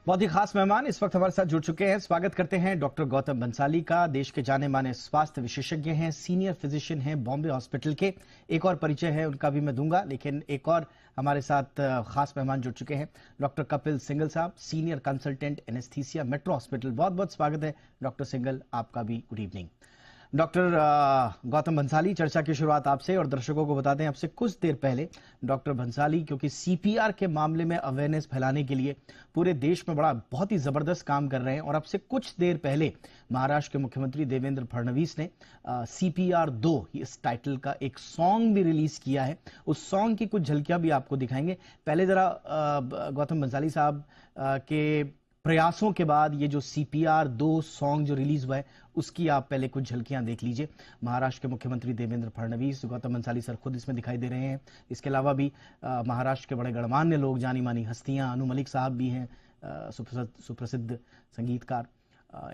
बहुत ही खास मेहमान इस वक्त हमारे साथ जुड़ चुके हैं। स्वागत करते हैं डॉक्टर गौतम बंसाली का। देश के जाने माने स्वास्थ्य विशेषज्ञ हैं, सीनियर फिजिशियन हैं बॉम्बे हॉस्पिटल के। एक और परिचय है उनका भी मैं दूंगा, लेकिन एक और हमारे साथ खास मेहमान जुड़ चुके हैं, डॉक्टर कपिल सिंगल साहब, senior consultant anaesthesia Metro Hospital. बहुत बहुत स्वागत है डॉक्टर सिंगल, आपका भी good evening. Doctor Gautam Bansali, चर्चा की शुरुआत आपसे, और दर्शकों को बता दें आपसे कुछ देर पहले डॉक्टर बंसाली क्योंकि सीपीआर के मामले में अवेयरनेस फैलाने के लिए पूरे देश में बहुत ही जबरदस्त काम कर रहे हैं। और अब से कुछ देर पहले महाराष्ट्र के मुख्यमंत्री देवेंद्र फडणवीस ने CPR 2 इस टाइटल का एक सॉन्ग भी रिलीज किया है। उस सॉन्ग की कुछ झलकियां भी आपको दिखाएंगे। पहले जरा गौतम बंसाली साहब के प्रयासों के बाद ये जो CPR 2 सॉन्ग जो रिलीज हुआ है उसकी आप पहले कुछ झलकियां देख लीजिए। महाराष्ट्र के मुख्यमंत्री देवेंद्र फडणवीस, गौतम बंसाली सर खुद इसमें दिखाई दे रहे हैं। इसके अलावा भी महाराष्ट्र के बड़े गणमान्य लोग, जानी मानी हस्तियां, अनु मलिक साहब भी हैं, सुप्रसिद्ध संगीतकार।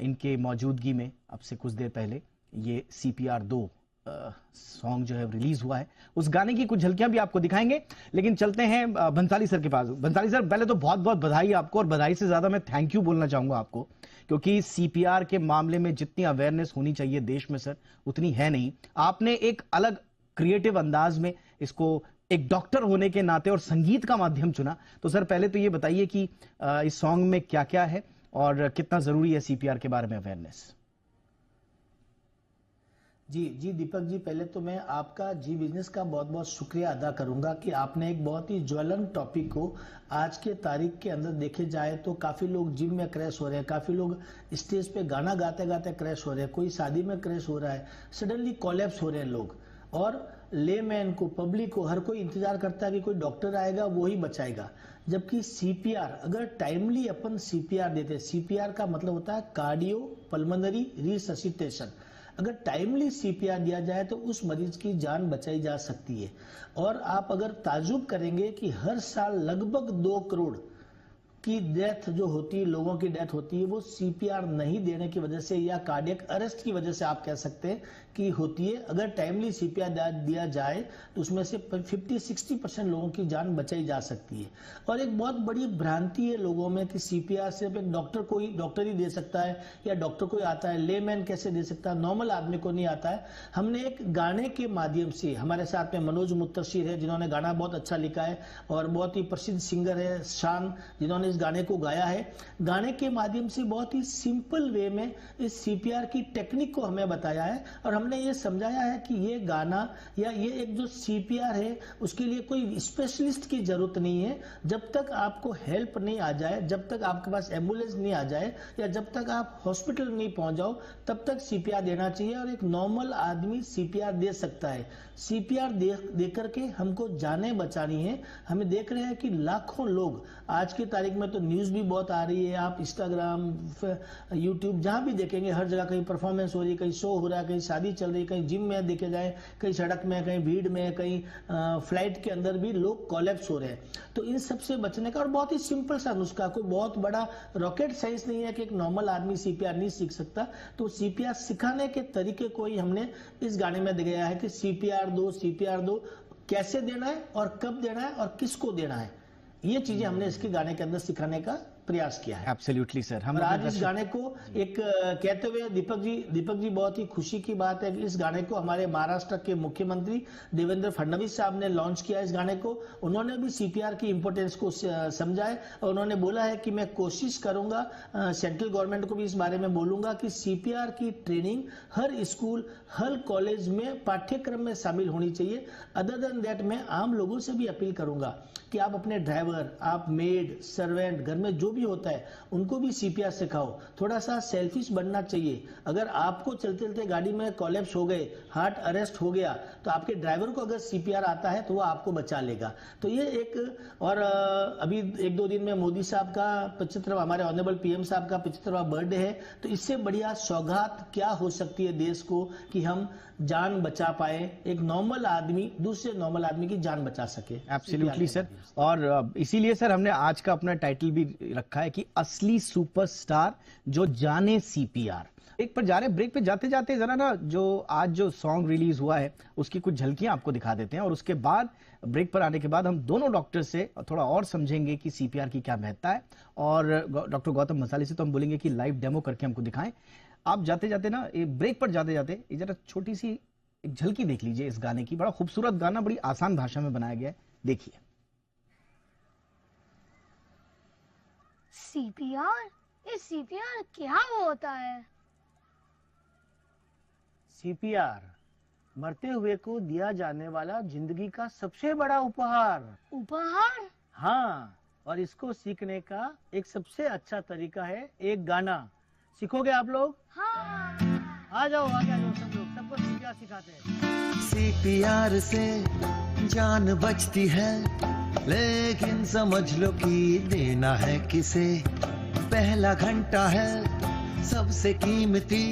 इनके मौजूदगी में अब से कुछ देर पहले ये CPR 2 सॉन्ग जो है रिलीज हुआ है। उस गाने की कुछ झलकियां भी आपको दिखाएंगे, लेकिन चलते हैं बंसाली सर के पास। बंसाली सर, पहले तो बहुत बहुत बधाई आपको, और बधाई से ज्यादा मैं थैंक यू बोलना चाहूंगा आपको, क्योंकि CPR के मामले में जितनी अवेयरनेस होनी चाहिए देश में सर उतनी है नहीं। आपने एक अलग क्रिएटिव अंदाज में इसको एक डॉक्टर होने के नाते और संगीत का माध्यम चुना। तो सर पहले तो ये बताइए कि इस सॉन्ग में क्या क्या है और कितना जरूरी है CPR के बारे में अवेयरनेस। जी दीपक जी, पहले तो मैं आपका जी बिजनेस का बहुत बहुत शुक्रिया अदा करूंगा कि आपने एक बहुत ही ज्वलंत टॉपिक को आज के तारीख के अंदर देखे जाए तो काफ़ी लोग जिम में क्रैश हो रहे हैं, काफ़ी लोग स्टेज पे गाना गाते गाते क्रैश हो रहे हैं, कोई शादी में क्रैश हो रहा है, सडनली कोलैप्स हो रहे हैं लोग। और लेमैन को, पब्लिक को, हर कोई इंतजार करता है कि कोई डॉक्टर आएगा वो ही बचाएगा। जबकि CPR अगर टाइमली अपन CPR देते, CPR का मतलब होता है कार्डियो पल्मोनरी रिससिटेशन। अगर टाइमली CPR दिया जाए तो उस मरीज की जान बचाई जा सकती है। और आप अगर ताजुब करेंगे कि हर साल लगभग 2 करोड़ की डेथ जो होती है, लोगों की डेथ होती है, वो CPR नहीं देने की वजह से या कार्डियक अरेस्ट की वजह से आप कह सकते हैं कि होती है। अगर टाइमली CPR दिया जाए तो उसमें से 50-60% लोगों की जान बचाई जा सकती है। और एक बहुत बड़ी भ्रांति है लोगों में कि CPR सिर्फ एक डॉक्टर ही दे सकता है या डॉक्टर कोई आता है, लेमैन कैसे दे सकता है, नॉर्मल आदमी को नहीं आता है। हमने एक गाने के माध्यम से, हमारे साथ में मनोज मुत्तशिर है जिन्होंने गाना बहुत अच्छा लिखा है, और बहुत ही प्रसिद्ध सिंगर है शान जिन्होंने इस गाने को गाया है। गाने के माध्यम से बहुत ही सिंपल वे में इस CPR की टेक्निक को हमें बताया है, और हमने ये समझाया है कि ये गाना या ये एक जो CPR है उसके लिए कोई स्पेशलिस्ट की जरूरत नहीं है। जब तक आपको हेल्प नहीं आ जाए, जब तक आपके पास एम्बुलेंस नहीं आ जाए, या जब तक आप हॉस्पिटल नहीं पहुंच जाओ, तब तक CPR देना चाहिए। और एक नॉर्मल आदमी CPR दे सकता है। CPR दे करके हमको जानें बचानी है। हमें देख रहे हैं कि लाखों लोग, आज की तारीख में तो न्यूज़ भी बहुत आ रही है, आप इंस्टाग्राम, यूट्यूब जहां भी देखेंगे हर जगह कहीं परफॉर्मेंस हो रही है, कहीं शो हो रहा है, कहीं शादी चल रही है, कहीं जिम में देखे जाए, कहीं सड़क में, कहीं भीड़ में, कहीं फ्लाइट के अंदर भी लोग कोलैप्स हो रहे हैं। तो इन सब से बचने का, और बहुत ही सिंपल सा नुस्खा, कोई बहुत बड़ा रॉकेट साइंस नहीं है कि एक नॉर्मल आदमी CPR नहीं सीख सकता। तो CPR सिखाने के तरीके को ही हमने इस गाने में दिखाया है कि CPR 2 कैसे देना है और कब देना है और किसको देना है। ये चीजें हमने इसके गाने के अंदर सिखाने का प्रयास किया है। Absolutely sir. हम आज इस गाने को एक कहते हुए दीपक जी बहुत ही खुशी की बात है कि इस गाने को हमारे महाराष्ट्र के मुख्यमंत्री देवेंद्र फडणवीस साहब ने लॉन्च किया। इस गाने को उन्होंने भी CPR की इंपोर्टेंस को समझा है, और उन्होंने बोला है कि मैं कोशिश करूंगा, सेंट्रल गवर्नमेंट को भी इस बारे में बोलूंगा कि CPR की ट्रेनिंग हर स्कूल, हर कॉलेज में पाठ्यक्रम में शामिल होनी चाहिए। अदर देन दैट मैं आम लोगों से भी अपील करूंगा कि आप अपने ड्राइवर, आप मेड, सर्वेंट, घर में जो भी होता है उनको भी CPR सिखाओ। थोड़ा सा सेल्फिश बनना चाहिए। अगर आपको चलते चलते गाड़ी में कोलैप्स हो गए, हार्ट अरेस्ट हो गया, तो आपके ड्राइवर को अगर CPR आता है तो वो आपको बचा लेगा। तो ये एक, और अभी 1-2 दिन में मोदी साहब का 75वां, हमारे ऑनरेबल PM साहब का 75वां बर्थडे है। तो इससे बढ़िया सौगात क्या हो सकती है देश को कि हम जान बचा पाए, एक नॉर्मल आदमी दूसरे नॉर्मल आदमी की जान बचा सके। Absolutely sir. और इसीलिए सर हमने आज का अपना टाइटल भी रखा है कि असली सुपरस्टार जो जाने सीपीआर। ब्रेक पर जा रहे हैं, ब्रेक पे जाते जाते जरा ना जो आज जो सॉन्ग रिलीज हुआ है उसकी कुछ झलकियां आपको दिखा देते हैं, और उसके बाद ब्रेक पर आने के बाद हम दोनों डॉक्टर से थोड़ा और समझेंगे कि सीपीआर की क्या महत्ता है। और डॉक्टर गौतम बंसाली से तो हम बोलेंगे कि लाइव डेमो करके हमको दिखाएं। आप जाते जाते ना, ब्रेक पर जाते जाते जरा छोटी सी एक झलकी देख लीजिए इस गाने की। बड़ा खूबसूरत गाना, बड़ी आसान भाषा में बनाया गया है, देखिए। सीपीआर? ये सीपीआर क्या होता है? सीपीआर मरते हुए को दिया जाने वाला जिंदगी का सबसे बड़ा उपहार। उपहार? हाँ, और इसको सीखने का एक सबसे अच्छा तरीका है एक गाना। सीखोगे आप लोग? हाँ। आ जाओ आगे, आ जाओ सब लोग, सबको सीपीआर सिखाते हैं। सीपीआर से जान बचती है, लेकिन समझ लो कि देना है किसे। पहला घंटा है सबसे कीमती,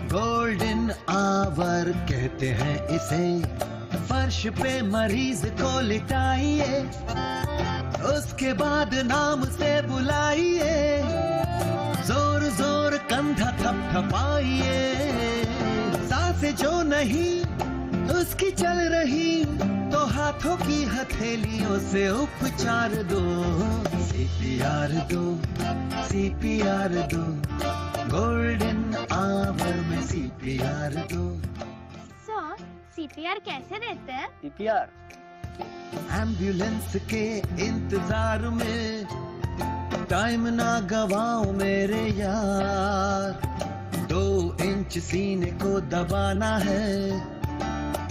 गोल्डन आवर कहते हैं इसे। फर्श पे मरीज को लिटाइए, उसके बाद नाम से बुलाइए, जोर जोर कंधा थपथपाइए। सांसें जो नहीं उसकी चल रही, तो हाथों की हथेलियों से उपचार दो। सीपीआर दो, सीपीआर दो, गोल्डन आवर में सीपीआर दो। सर, सीपीआर कैसे देते हैं? सीपीआर एम्बुलेंस के इंतजार में टाइम ना गवाओ मेरे यार। 2 इंच सीने को दबाना है,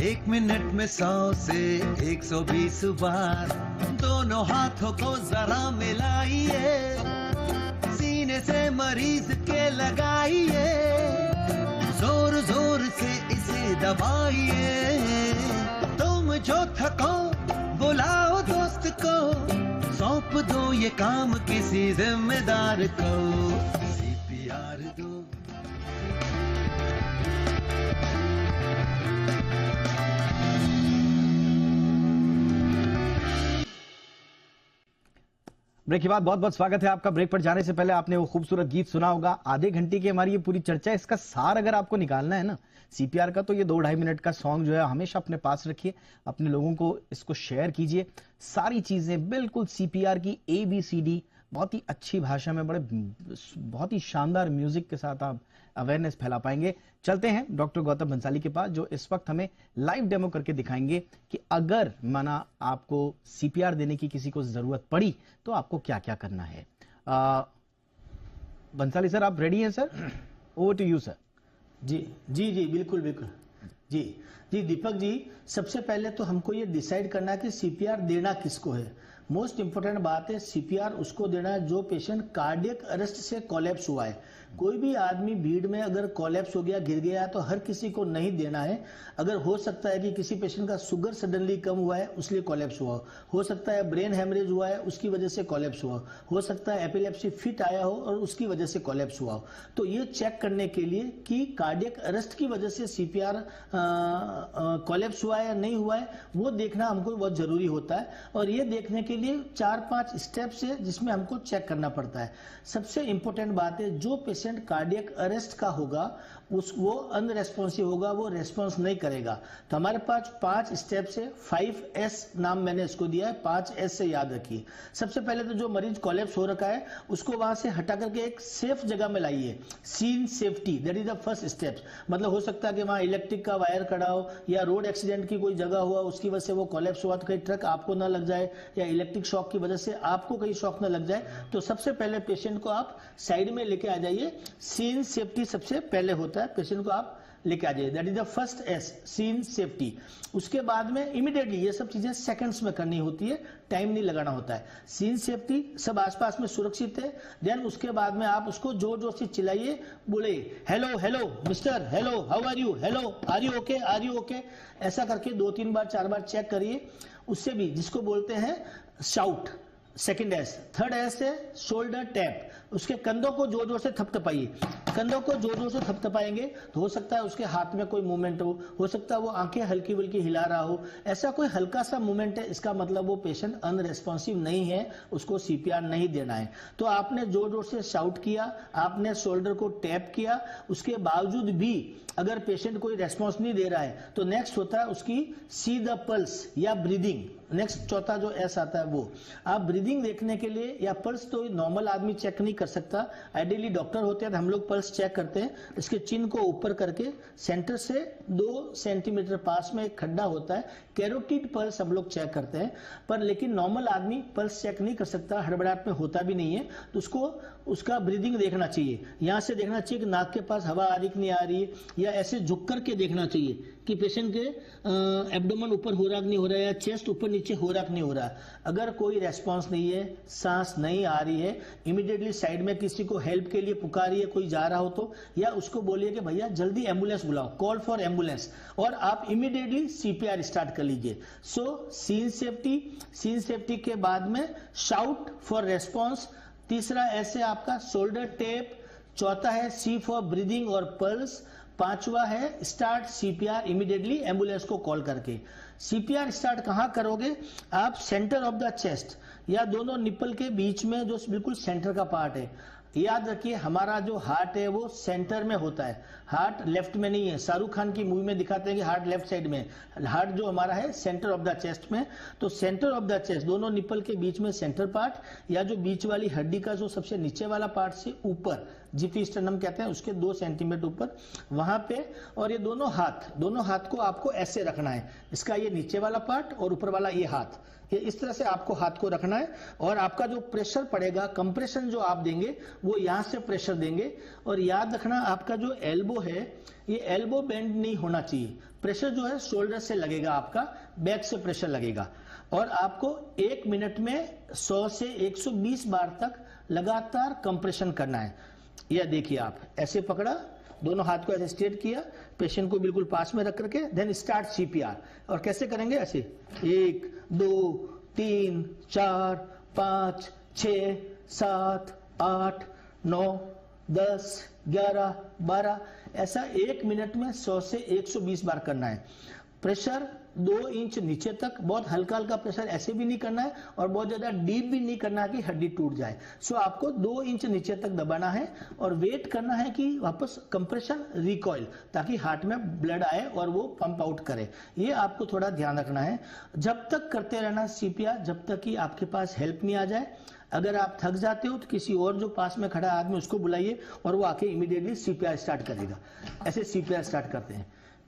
1 मिनट में 100 से 120 बार। दोनों हाथों को जरा मिलाइए, सीने से मरीज के लगाइए, जोर जोर से इसे दबाइए। तुम जो थको बुलाओ दोस्त को, सौंप दो ये काम किसी जिम्मेदार को। सीपीआर दो। ब्रेक के बाद बहुत बहुत स्वागत है आपका। ब्रेक पर जाने से पहले आपने वो खूबसूरत गीत सुना होगा। आधे घंटे की हमारी ये पूरी चर्चा है, इसका सार अगर आपको निकालना है ना सीपीआर का, तो ये 2-2.5 मिनट का सॉन्ग जो है हमेशा अपने पास रखिए, अपने लोगों को इसको शेयर कीजिए। सारी चीजें बिल्कुल सीपीआर की ABCD बहुत ही अच्छी भाषा में, बहुत ही शानदार म्यूजिक के साथ आप अवेयरनेस फैला पाएंगे। चलते हैं डॉक्टर गौतम बंसाली के पास, जो इस वक्त हमें लाइव डेमो करके दिखाएंगे कि अगर माना आपको सीपीआर देने की किसी को जरूरत पड़ी तो आपको क्या क्या करना है। बंसाली सर, आप रेडी हैं sir? Over to you sir. जी जी जी, बिल्कुल बिल्कुल। जी जी दीपक जी, सबसे पहले तो हमको ये डिसाइड करना है कि सीपीआर देना किसको है। मोस्ट इंपोर्टेंट बात है, सीपीआर उसको देना है जो पेशेंट कार्डियक अरेस्ट से कोलैप्स हुआ है। कोई भी आदमी भीड़ में अगर कोलैप्स हो गया, गिर गया, तो हर किसी को नहीं देना है। अगर हो सकता है कि किसी पेशेंट का शुगर सडनली कम हुआ है उसलिए कोलैप्स हुआ हो सकता है ब्रेन हेमरेज हुआ है उसकी वजह से कोलैप्स हुआ हो सकता है एपिलेप्सी फिट आया हो और उसकी वजह से कोलैप्स हुआ हो। तो ये चेक करने के लिए कि कार्डियक अरेस्ट की वजह से सीपीआर कोलैप्स हुआ है या नहीं हुआ है, वो देखना हमको बहुत जरूरी होता है। और ये देखने के लिए 4-5 स्टेप्स है जिसमें हमको चेक करना पड़ता है। सबसे इंपॉर्टेंट बात है, जो पेशेंट कार्डियक अरेस्ट का होगा वो अनरेस्पॉन्सिव होगा, वो रेस्पॉन्स नहीं करेगा। तो हमारे पास 5 स्टेप्स है, 5S नाम मैंने इसको दिया है, 5S से याद रखिए। सबसे पहले तो जो मरीज कोलैप्स हो रखा है उसको वहां से हटा करके एक सेफ जगह में लाइए। Scene safety, that is the first step. मतलब हो सकता है कि वहां इलेक्ट्रिक का वायर खड़ा हो या रोड एक्सीडेंट की कोई जगह हुआ उसकी वजह से वो कोलैप्स हुआ, तो कहीं ट्रक आपको ना लग जाए या इलेक्ट्रिक शॉक की वजह से आपको कहीं शॉक ना लग जाए। तो सबसे पहले पेशेंट को आप साइड में लेके आ जाइए। सीन सेफ्टी सबसे पहले होता है, पेशेंट को आप लेके आ जाइए, that is the first S, scene safety. उसके बाद में इमीडिएटली ये सब चीजें सेकंड्स में करनी होती है, टाइम नहीं लगाना होता है। सीन सेफ्टी, सब आसपास में सुरक्षित है। देन उसके बाद में आप उसको जोर जोर से चिल्लाइए, बोले hello hello mister, hello how are you, hello are you okay, are you okay, ऐसा करके 2-3 बार 4 बार चेक करिए। उससे भी जिसको बोलते हैं shout, second S. Third S है शोल्डर टैप। उसके कंधों को जोर जोर से थपथपाइए। कंधों को जोर जोर से थपथपाएंगे तो हो सकता है उसके हाथ में कोई मूवमेंट हो सकता है वो आंखें हल्की बुल्की हिला रहा हो। ऐसा कोई हल्का सा मूवमेंट है, इसका मतलब वो पेशेंट अनरेस्पॉन्सिव नहीं है, उसको सीपीआर नहीं देना है। तो आपने जोर जोर से शाउट किया, आपने शोल्डर को टैप किया, उसके बावजूद भी अगर पेशेंट कोई रेस्पॉन्स नहीं दे रहा है तो नेक्स्ट होता है उसकी सी द पल्स या ब्रीदिंग। नेक्स्ट चौथा जो एस आता है वो आप ब्रीदिंग देखने के लिए, या पल्स तो नॉर्मल आदमी चेक नहीं कर सकता, आइडियली डॉक्टर होते हैं तो हम लोग पल्स चेक करते हैं। इसके चिन्ह को ऊपर करके सेंटर से 2 सेंटीमीटर पास में एक खड्डा होता है, कैरोटिड पल्स हम लोग चेक करते हैं। पर लेकिन नॉर्मल आदमी पल्स चेक नहीं कर सकता, हड़बड़ाहट में होता भी नहीं है, तो उसको उसका ब्रीदिंग देखना चाहिए। यहां से देखना चाहिए कि नाक के पास हवा आ रही कि नहीं आ रही है, या ऐसे झुक करके देखना चाहिए कि पेशेंट के एब्डोमेन ऊपर हो रहा कि नहीं हो रहा है, या चेस्ट ऊपर नीचे हो रहा कि नहीं हो रहा। अगर कोई रेस्पॉन्स नहीं है, सांस नहीं आ रही है, इमीडिएटली साइड में किसी को हेल्प के लिए पुकारिए, कोई जा रहा हो तो, या उसको बोलिए कि भैया जल्दी एम्बुलेंस बुलाओ, कॉल फॉर एम्बुलेंस, और आप इमीडिएटली सीपीआर स्टार्ट कर लीजिए। सो सीन सेफ्टी के बाद में शाउट फॉर रेस्पॉन्स। तीसरा ऐसे आपका शोल्डर टेप। चौथा है सी फॉर ब्रीदिंग और पल्स। पांचवा है स्टार्ट सीपीआर इमीडिएटली एम्बुलेंस को कॉल करके। सीपीआर स्टार्ट कहां करोगे आप? सेंटर ऑफ द चेस्ट, या दोनों निप्पल के बीच में जो बिल्कुल सेंटर का पार्ट है। याद रखिए हमारा जो हार्ट है वो सेंटर में होता है, हार्ट लेफ्ट में नहीं है। शाहरुख खान की मूवी में दिखाते हैं कि हार्ट लेफ्ट साइड में, हार्ट जो हमारा है सेंटर ऑफ द चेस्ट में। तो सेंटर ऑफ द चेस्ट, दोनों निप्पल के बीच में सेंटर पार्ट, या जो बीच वाली हड्डी का जो सबसे नीचे वाला पार्ट से ऊपर जिफिस्टर्नम कहते हैं, उसके 2 सेंटीमीटर ऊपर वहां पे। और ये दोनों हाथ को आपको ऐसे रखना है, इसका ये नीचे वाला पार्ट और ऊपर वाला ये हाथ, ये इस तरह से आपको हाथ को रखना है। और आपका जो प्रेशर पड़ेगा, कंप्रेशन जो आप देंगे वो यहां से प्रेशर देंगे। और याद रखना आपका जो एल्बो है ये एल्बो बेंड नहीं होना चाहिए। प्रेशर जो है शोल्डर से लगेगा, आपका बैक से प्रेशर लगेगा। और आपको 1 मिनट में 100 से 120 बार तक लगातार कंप्रेशन करना है। यह देखिए आप ऐसे पकड़ा, दोनों हाथ को ऐसे स्ट्रेट किया, पेशेंट को बिल्कुल पास में रख करके देन स्टार्ट सीपीआर। और कैसे करेंगे? ऐसे 1 2 3 4 5 6 7 8 9 10 11 12, ऐसा 1 मिनट में 100 से 120 बार करना है। प्रेशर 2 इंच नीचे तक, बहुत हल्का हल्का प्रेशर ऐसे भी नहीं करना है और बहुत ज्यादा डीप भी नहीं करना है कि हड्डी टूट जाए। सो आपको 2 इंच नीचे तक दबाना है और वेट करना है कि वापस कंप्रेशन रिकॉइल, ताकि हार्ट में ब्लड आए और वो पंप आउट करे। ये आपको थोड़ा ध्यान रखना है। जब तक करते रहना सीपीआर, जब तक कि आपके पास हेल्प नहीं आ जाए। अगर आप थक जाते हो तो किसी और जो पास में खड़ा आदमी उसको बुलाइए और वो आके इमीडिएटली सीपीआर स्टार्ट करेगा। ऐसे सीपीआर स्टार्ट करते हैं।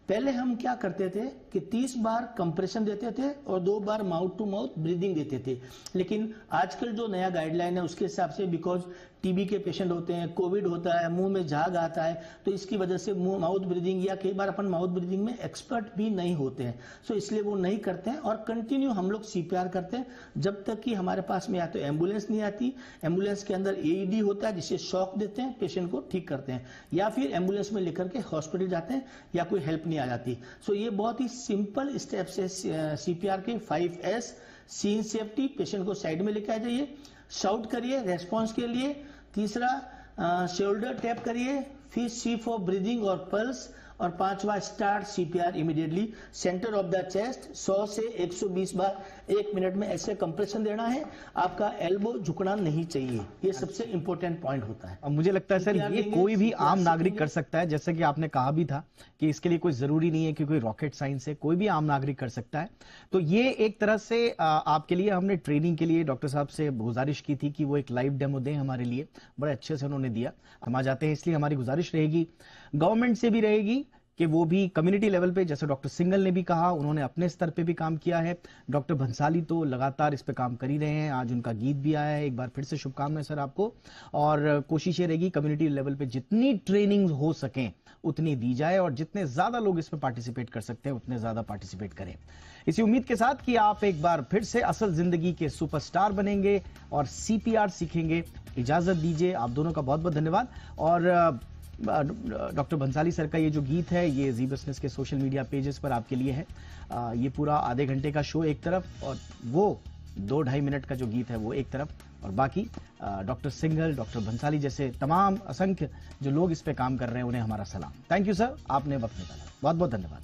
पहले हम क्या करते थे कि 30 बार कंप्रेशन देते थे और 2 बार माउथ टू माउथ ब्रीदिंग देते थे। लेकिन आजकल जो नया गाइडलाइन है उसके हिसाब से, बिकॉज टीबी के पेशेंट होते हैं, कोविड होता है, मुंह में झाग आता है, तो इसकी वजह से माउथ ब्रीदिंग, या कई बार अपन माउथ ब्रीदिंग में एक्सपर्ट भी नहीं होते हैं, सो इसलिए वो नहीं करते हैं। और कंटिन्यू हम लोग सीपीआर करते हैं जब तक कि हमारे पास में या तो एम्बुलेंस नहीं आती, एम्बुलेंस के अंदर एईडी होता है जिससे शॉक देते हैं, पेशेंट को ठीक करते हैं, या फिर एम्बुलेंस में लेकर के हॉस्पिटल जाते हैं या कोई हेल्प नहीं आ जाती। सो ये बहुत ही सिंपल स्टेप्स है सीपीआर के 5S। सीन सेफ्टी, पेशेंट को साइड में लेके आ जाइए, शाउट करिए रेस्पॉन्स के लिए। तीसरा शोल्डर टैप करिए, फिर सी फॉर ब्रीदिंग और पल्स, और 5वां start CPR immediately centre of the chest. 100 से 120 बार 1 मिनट में ऐसे कंप्रेशन देना है। आपका एल्बो झुकना नहीं चाहिए, ये सबसे इंपॉर्टेंट पॉइंट होता है। अब मुझे लगता है सर ये कोई भी आम नागरिक कर सकता है, जैसे कि आपने कहा भी था कि इसके लिए कोई जरूरी नहीं है कि कोई रॉकेट साइंस है, कोई भी आम नागरिक कर सकता है। तो ये एक तरह से आपके लिए हमने ट्रेनिंग के लिए डॉक्टर साहब से गुजारिश की थी कि वो एक लाइव डेमो दें हमारे लिए, बड़े अच्छे से उन्होंने दिया। हम आ जाते हैं, इसलिए हमारी गुजारिश रहेगी, गवर्नमेंट से भी रहेगी कि वो भी कम्युनिटी लेवल पे, जैसे डॉक्टर सिंगल ने भी कहा, उन्होंने अपने स्तर पे भी काम किया है। डॉक्टर भंसाली तो लगातार इस पे काम कर ही रहे हैं, आज उनका गीत भी आया है। एक बार फिर से शुभकामनाएं सर आपको, और कोशिश ये रहेगी कम्युनिटी लेवल पे जितनी ट्रेनिंग हो सके उतनी दी जाए, और जितने ज्यादा लोग इसमें पार्टिसिपेट कर सकते हैं उतने ज्यादा पार्टिसिपेट करें, इसी उम्मीद के साथ कि आप एक बार फिर से असल जिंदगी के सुपरस्टार बनेंगे और सीपीआर सीखेंगे। इजाजत दीजिए, आप दोनों का बहुत बहुत धन्यवाद। और डॉक्टर भंसाली सर का ये जो गीत है ये जी बिजनेस के सोशल मीडिया पेजेस पर आपके लिए है। ये पूरा आधे घंटे का शो एक तरफ, और वो 2-2.5 मिनट का जो गीत है वो एक तरफ, और बाकी डॉक्टर सिंघल, डॉक्टर भंसाली जैसे तमाम असंख्य जो लोग इस पे काम कर रहे हैं उन्हें हमारा सलाम। थैंक यू सर, आपने वक्त निकाला, बहुत बहुत धन्यवाद।